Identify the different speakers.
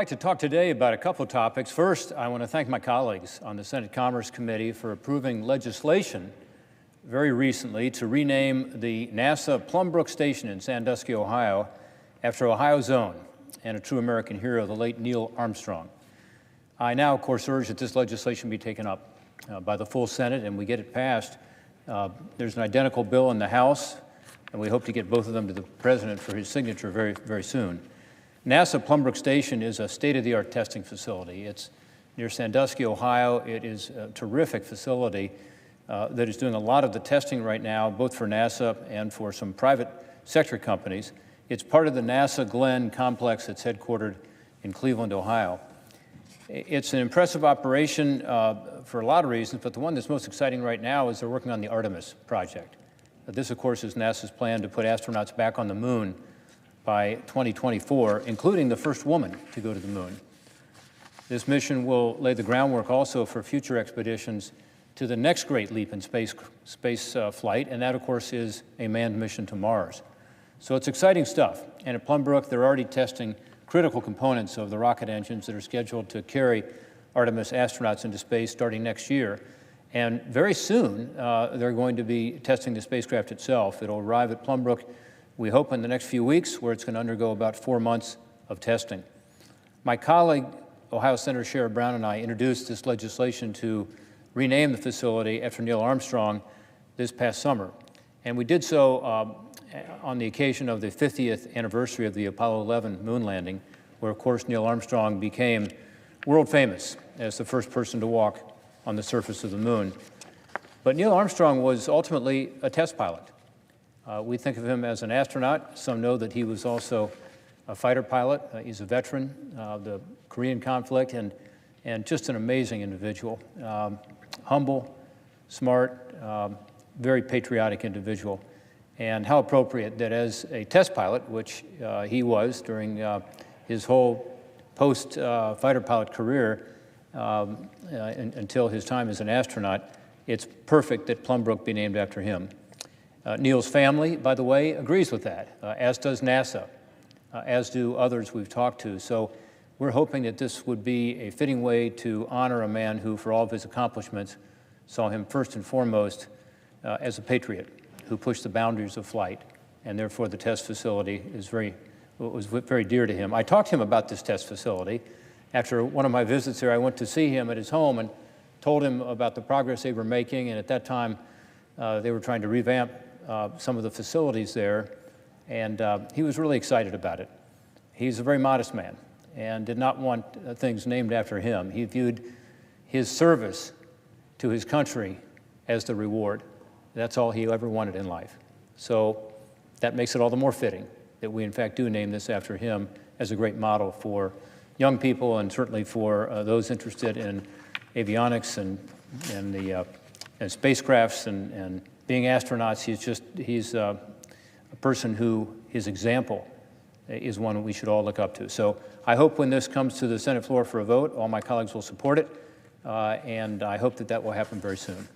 Speaker 1: I'd like to talk today about a couple of topics. First, I want to thank my colleagues on the Senate Commerce Committee for approving legislation very recently to rename the NASA Plum Station in Sandusky, Ohio, after Ohio's own and a true American hero, the late Neil Armstrong. I now, of course, urge that this legislation be taken up by the full Senate and we get it passed. There's an identical bill in the House, and we hope to get both of them to the President for his signature very, very soon. NASA Plum Station is a state-of-the-art testing facility. It's near Sandusky, Ohio. It is a terrific facility that is doing a lot of the testing right now, both for NASA and for some private sector companies. It's part of the NASA Glenn complex that's headquartered in Cleveland, Ohio. It's an impressive operation for a lot of reasons, but the one that's most exciting right now is they're working on the Artemis project. This, of course, is NASA's plan to put astronauts back on the moon by 2024, including the first woman to go to the moon. This mission will lay the groundwork also for future expeditions to the next great leap in space flight, and that, of course, is a manned mission to Mars. So it's exciting stuff. And at Plum, they're already testing critical components of the rocket engines that are scheduled to carry Artemis astronauts into space starting next year. And very soon, they're going to be testing the spacecraft itself. It'll arrive at Plum, we hope, in the next few weeks, where it's going to undergo about 4 months of testing. My colleague, Ohio Senator Sherrod Brown, and I introduced this legislation to rename the facility after Neil Armstrong this past summer. And we did so on the occasion of the 50th anniversary of the Apollo 11 moon landing, where, of course, Neil Armstrong became world famous as the first person to walk on the surface of the moon. But Neil Armstrong was ultimately a test pilot. We think of him as an astronaut. Some know that he was also a fighter pilot. He's a veteran of the Korean conflict and just an amazing individual. Humble, smart, very patriotic individual. And how appropriate that as a test pilot, which he was during his whole post-fighter pilot career until his time as an astronaut, it's perfect that Plum be named after him. Neil's family, by the way, agrees with that, as does NASA, as do others we've talked to. So we're hoping that this would be a fitting way to honor a man who, for all of his accomplishments, saw him first and foremost as a patriot who pushed the boundaries of flight, and therefore the test facility was very dear to him. I talked to him about this test facility. After one of my visits there, I went to see him at his home and told him about the progress they were making, and at that time they were trying to revamp some of the facilities there, and he was really excited about it. He's a very modest man and did not want things named after him. He viewed his service to his country as the reward. That's all he ever wanted in life. So that makes it all the more fitting that we, in fact, do name this after him as a great model for young people and certainly for those interested in avionics and spacecrafts and being astronauts. He's a person who his example is one we should all look up to. So I hope when this comes to the Senate floor for a vote, all my colleagues will support it, and I hope that that will happen very soon.